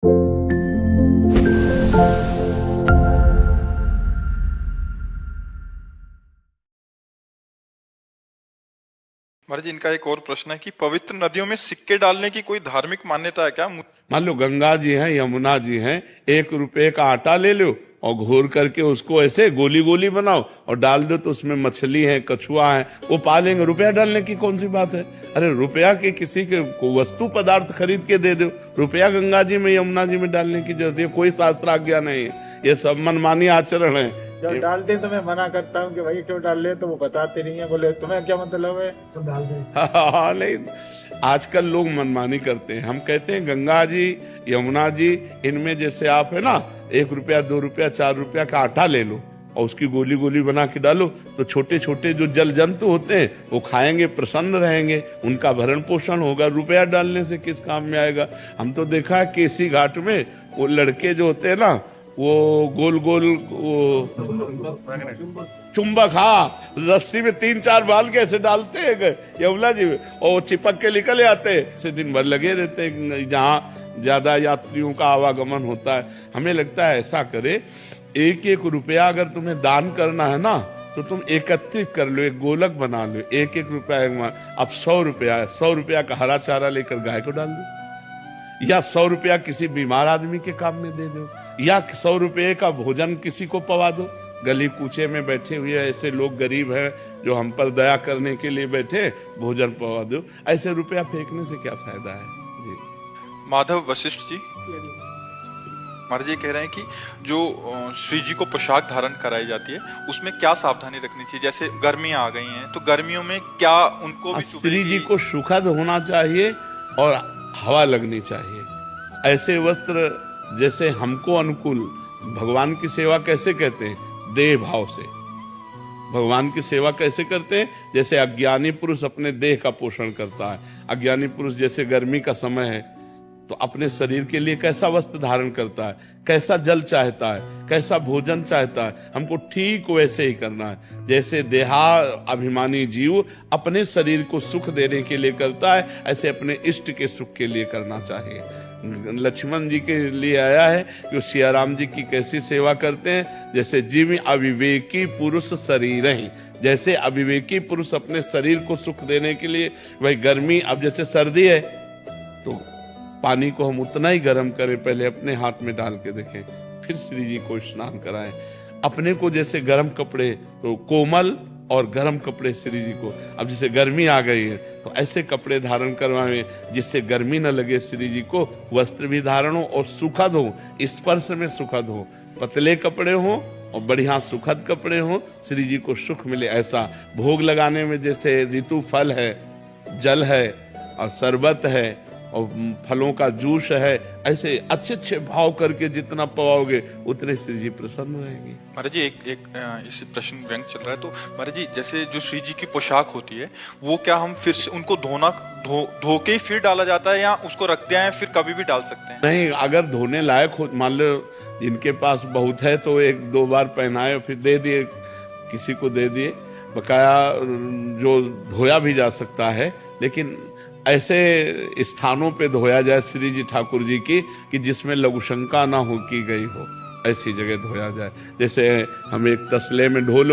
महाराज जी, इनका एक और प्रश्न है कि पवित्र नदियों में सिक्के डालने की कोई धार्मिक मान्यता है क्या? मान लो गंगा जी हैं, यमुना जी हैं, 1 रुपए का आटा ले लो और घोर करके उसको ऐसे गोली गोली बनाओ और डाल दो, तो उसमें मछली है, कछुआ है, वो पालेंगे। रुपया डालने की कौन सी बात है? अरे रुपया के किसी के को वस्तु पदार्थ खरीद के दे दो, रुपया गंगा जी में यमुना जी में डालने की जरूरत है? कोई शास्त्र आज्ञा नहीं है, ये सब मनमानी आचरण है। जब डालते तो मैं मना करता हूँ कि भाई क्यों डाल ले, तो वो बताते नहीं है, बोले तुम्हें क्या मतलब है, सब डाल दे। हाँ, नहीं, आजकल लोग मनमानी करते हैं। हम कहते हैं गंगा जी, यमुना जी, इनमें जैसे आप है ना 1 रुपया, 2 रुपया, 4 रुपया का आटा ले लो और उसकी गोली गोली बना के डालो, तो छोटे छोटे जो जल जंतु होते हैं वो खाएंगे, प्रसन्न रहेंगे, उनका भरण पोषण होगा। रुपया डालने से किस काम में आएगा? हम तो देखा है केसी घाट में वो लड़के जो होते हैं ना, वो गोल गोल वो चुंबक, हाँ, रस्सी में 3-4 बाल के ऐसे डालते हैं यमुना जी में और चिपक के निकल आते हैं। ऐसे दिन भर लगे रहते हैं जहाँ ज्यादा यात्रियों का आवागमन होता है। हमें लगता है ऐसा करे, 1-1 रुपया अगर तुम्हें दान करना है ना, तो तुम एकत्रित कर लो, एक गोलक बना लो, 1-1 रुपया। अब 100 रुपया है, 100 रुपया का हरा चारा लेकर गाय को डाल दो, या 100 रुपया किसी बीमार आदमी के काम में दे दो, या 100 रुपये का भोजन किसी को पवा दो। गली कूचे में बैठे हुए ऐसे लोग गरीब हैं जो हम पर दया करने के लिए बैठे, भोजन पवा दो। ऐसे रुपया फेंकने से क्या फायदा है जी। माधव वशिष्ठ जी महाराज जी कह रहे हैं कि जो श्री जी को पोशाक धारण कराई जाती है उसमें क्या सावधानी रखनी चाहिए? जैसे गर्मियां आ गई हैं तो गर्मियों में क्या उनको भी श्री जी को सुखद होना चाहिए और हवा लगनी चाहिए। ऐसे वस्त्र जैसे हमको अनुकूल, भगवान की सेवा कैसे कहते हैं? देह भाव से। भगवान की सेवा कैसे करते हैं? जैसे अज्ञानी पुरुष अपने देह का पोषण करता है। अज्ञानी पुरुष जैसे गर्मी का समय है तो अपने शरीर के लिए कैसा वस्त्र धारण करता है, कैसा जल चाहता है, कैसा भोजन चाहता है, हमको ठीक वैसे ही करना है। जैसे देहा अभिमानी जीव अपने शरीर को सुख देने के लिए करता है, ऐसे अपने इष्ट के सुख के लिए करना चाहिए। लक्ष्मण जी के लिए आया है कि सिया राम जी की कैसी सेवा करते हैं, जैसे जीव अविवेकी पुरुष शरीर ही। जैसे अविवेकी पुरुष अपने शरीर को सुख देने के लिए, वही गर्मी, अब जैसे सर्दी है तो पानी को हम उतना ही गर्म करें, पहले अपने हाथ में डाल के देखें, फिर श्री जी को स्नान कराएं। अपने को जैसे गर्म कपड़े, तो कोमल और गर्म कपड़े श्री जी को, अब जैसे गर्मी आ गई है तो ऐसे कपड़े धारण करवाएं जिससे गर्मी न लगे श्री जी को। वस्त्र भी धारण हो और सुखद हो, स्पर्श में सुखद हो, पतले कपड़े हो और बढ़िया सुखद कपड़े हो, श्री जी को सुख मिले ऐसा। भोग लगाने में जैसे ऋतु फल है, जल है और शरबत है और फलों का जूस है, ऐसे अच्छे अच्छे भाव करके जितना पवाओगे उतने श्री जी प्रसन्न रहेंगे। महाराज जी एक इस प्रश्न व्यंग चल रहा है, तो महाराज जी जैसे जो श्री जी की पोशाक होती है वो क्या हम फिर से उनको धो के ही फिर डाला जाता है, या उसको रखते हैं फिर कभी भी डाल सकते हैं? नहीं, अगर धोने लायक हो, मान लो जिनके पास बहुत है तो 1-2 बार पहनाए फिर दे दिए, किसी को दे दिए, बकाया जो धोया भी जा सकता है। लेकिन ऐसे स्थानों पे धोया जाए श्री जी ठाकुर जी की कि जिसमें लघुशंका ना हो की गई हो, ऐसी जगह धोया जाए। जैसे हम एक तसले में धो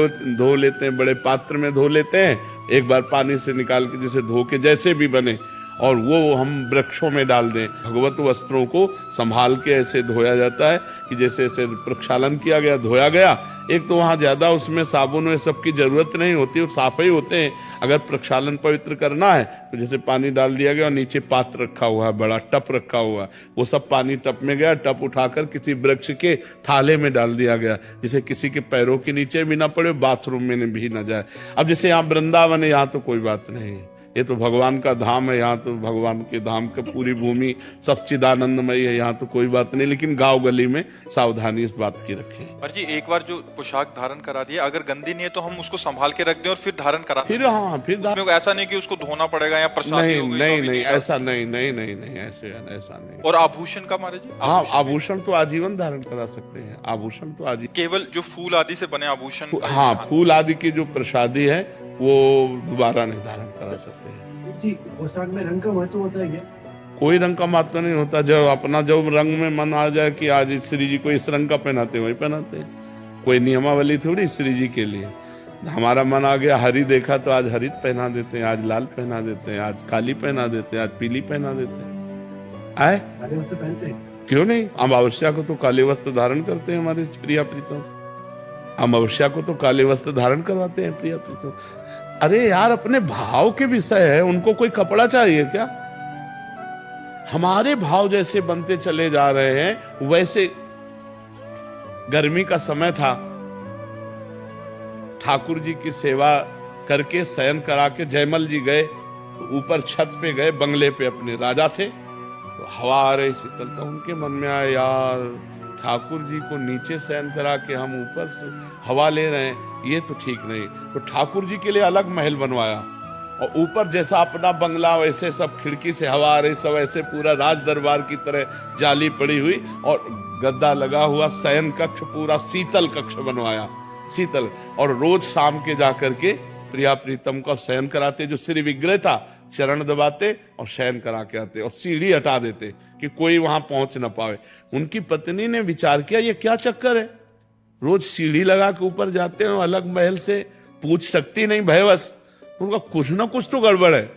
लेते हैं, बड़े पात्र में धो लेते हैं, एक बार पानी से निकाल के जैसे धो के जैसे भी बने, और वो हम वृक्षों में डाल दें। भगवत वस्त्रों को संभाल के ऐसे धोया जाता है कि जैसे ऐसे प्रक्षालन किया गया, धोया गया। एक तो वहाँ ज्यादा उसमें साबुन में सबकी जरूरत नहीं होती, वो साफ ही होते हैं। अगर प्रक्षालन पवित्र करना है तो जैसे पानी डाल दिया गया और नीचे पात्र रखा हुआ है, बड़ा टप रखा हुआ है, वो सब पानी टप में गया, टप उठाकर किसी वृक्ष के थाले में डाल दिया गया, जिसे किसी के पैरों के नीचे भी ना पड़े, बाथरूम में भी ना जाए। अब जैसे यहाँ वृंदावन है, यहाँ तो कोई बात नहीं है, ये तो भगवान का धाम है, यहाँ तो भगवान के धाम का पूरी भूमि सच्चिदानंदमयी है, यहाँ तो कोई बात नहीं। लेकिन गांव गली में सावधानी इस बात की रखें। पर जी एक बार जो पोशाक धारण करा दिया, अगर गंदी नहीं है तो हम उसको संभाल के रख दें और फिर धारण करा, फिर हाँ, फिर ऐसा नहीं कि उसको धोना पड़ेगा या प्रसादी हो गई, नहीं, ऐसा नहीं, ऐसा नहीं। और आभूषण का महाराज जी? हाँ, आभूषण तो आजीवन धारण करा सकते हैं, आभूषण तो आजीवन। केवल जो फूल आदि से बने आभूषण? हाँ, फूल आदि की जो प्रसादी है वो दोबारा नहीं धारण करा सकते हैं जी। पोशाक में रंग का महत्व होता है क्या? कोई रंग का महत्व नहीं होता। जब अपना जब रंग में मन आ जाए कि आज श्री जी को इस रंग का पहनाते वही पहनाते हैं। कोई नियमावली थोड़ी श्री जी के लिए। हमारा मन आ गया हरी देखा तो आज हरित पहना देते हैं, आज लाल पहना देते हैं, आज काली पहना देते हैं, आज पीली पहना देते हैं। आए काले वस्त्र पहनते हैं, क्यों नहीं? अमावस्या को तो काले वस्त्र धारण करते हैं हमारे प्रिया प्रीतम। अमावस्या को तो काले वस्त्र धारण करवाते हैं प्रिया प्रीतम। अरे यार, अपने भाव के विषय है, उनको कोई कपड़ा चाहिए क्या? हमारे भाव जैसे बनते चले जा रहे हैं। वैसे गर्मी का समय था, ठाकुर जी की सेवा करके शयन करा के जयमल जी गए, ऊपर छत पे गए, बंगले पे अपने राजा थे, तो हवा आ रही शीतलता। उनके मन में आया, यार ठाकुर जी को नीचे शयन करा के हम ऊपर से हवा ले रहे हैं, ये तो ठीक नहीं। तो ठाकुर जी के लिए अलग महल बनवाया, और ऊपर जैसा अपना बंगला वैसे सब खिड़की से हवा आ रही, सब ऐसे पूरा राज दरबार की तरह जाली पड़ी हुई और गद्दा लगा हुआ शयन कक्ष, पूरा शीतल कक्ष बनवाया, शीतल। और रोज शाम के जाकर के प्रिया प्रीतम का शयन कराते, जो श्री विग्रह था चरण दबाते और शयन करा के आते, और सीढ़ी हटा देते कि कोई वहां पहुंच ना पावे। उनकी पत्नी ने विचार किया, ये क्या चक्कर है, रोज सीढ़ी लगा के ऊपर जाते हैं अलग महल से, पूछ सकती नहीं भयवश। उनका कुछ ना कुछ तो गड़बड़ है।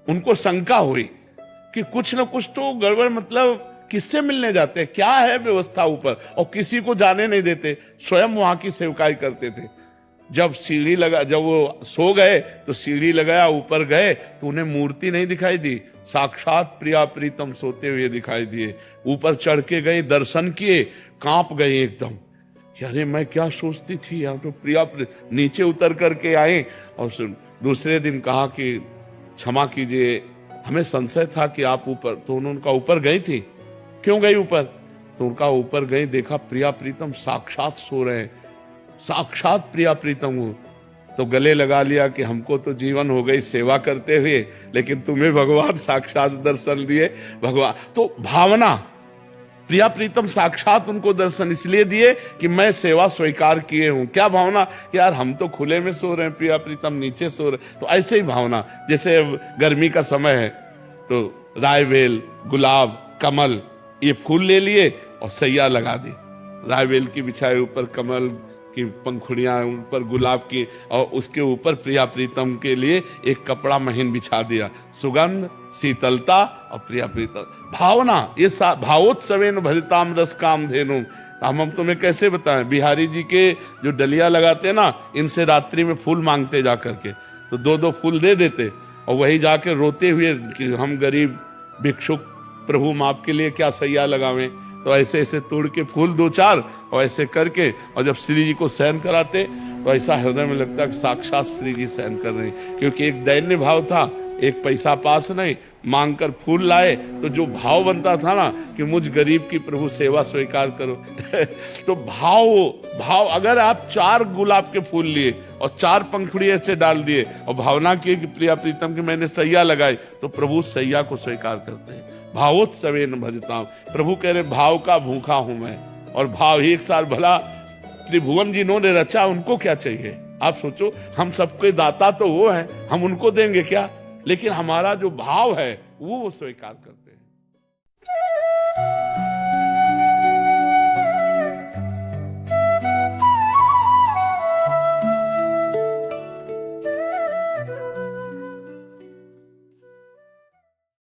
उनको शंका हुई कि कुछ ना कुछ तो गड़बड़, मतलब किससे मिलने जाते हैं, क्या है व्यवस्था ऊपर, और किसी को जाने नहीं देते, स्वयं वहां की सेवकाई करते थे। जब सीढ़ी लगा, जब वो सो गए तो सीढ़ी लगाया, ऊपर गए तो उन्हें मूर्ति नहीं दिखाई दी, साक्षात प्रिया प्रीतम सोते हुए दिखाई दिए। ऊपर चढ़ के गए, दर्शन किए, कांप गए एकदम कि अरे मैं क्या सोचती थी, यहाँ तो प्रिया। नीचे उतर करके आए और दूसरे दिन कहा कि क्षमा कीजिए, हमें संशय था कि आप ऊपर, तो उनका ऊपर गई थी। क्यों गई ऊपर? तो उनका ऊपर गई, देखा प्रिया प्रीतम साक्षात सो रहे हैं, साक्षात प्रिया प्रीतम हो। तो गले लगा लिया कि हमको तो जीवन हो गई सेवा करते हुए, लेकिन तुम्हें भगवान साक्षात दर्शन दिए। भगवान तो भावना, प्रिया प्रीतम साक्षात उनको दर्शन इसलिए दिए कि मैं सेवा स्वीकार किए हूं। क्या भावना कि यार हम तो खुले में सो रहे हैं, प्रिया प्रीतम नीचे सो रहे। तो ऐसे ही भावना, जैसे गर्मी का समय है तो रायवेल, गुलाब, कमल, ये फूल ले लिए और सैया लगा दी, रायवेल की बिछाए, ऊपर कमल की पंखुड़ियां, ऊपर गुलाब की, और उसके ऊपर प्रिया प्रीतम के लिए एक कपड़ा महीन बिछा दिया। सुगंध, शीतलता और प्रिया प्रीतम भावना, ये भावोत्सवेन भजताम रस काम धेनु। हम तुम्हें कैसे बताएं, बिहारी जी के जो डलिया लगाते ना, इनसे रात्रि में फूल मांगते जा करके, तो 2-2 फूल दे देते, और वही जाके रोते हुए कि हम गरीब भिक्षुक, प्रभु हम आपके लिए क्या सैया लगावें। तो ऐसे ऐसे तोड़ के फूल 2-4 और ऐसे करके, और जब श्री जी को शयन कराते तो ऐसा हृदय में लगता कि साक्षात श्री जी शयन कर रहे हैं। क्योंकि एक दैन्य भाव था, एक पैसा पास नहीं, मांग कर फूल लाए, तो जो भाव बनता था ना कि मुझ गरीब की प्रभु सेवा स्वीकार करो तो भाव अगर आप 4 गुलाब के फूल लिए और 4 पंखुड़ी ऐसे डाल दिए और भावना की कि प्रिया प्रीतम की मैंने सैया लगाई, तो प्रभु सैया को स्वीकार करते हैं। भावोत्सवेन भजताम, प्रभु कह रहे भाव का भूखा हूं मैं, और भाव ही एक साल भला त्रिभुवन जिन्होंने रचा, उनको क्या चाहिए? आप सोचो, हम सबके दाता तो वो हैं, हम उनको देंगे क्या? लेकिन हमारा जो भाव है वो स्वीकार करते हैं।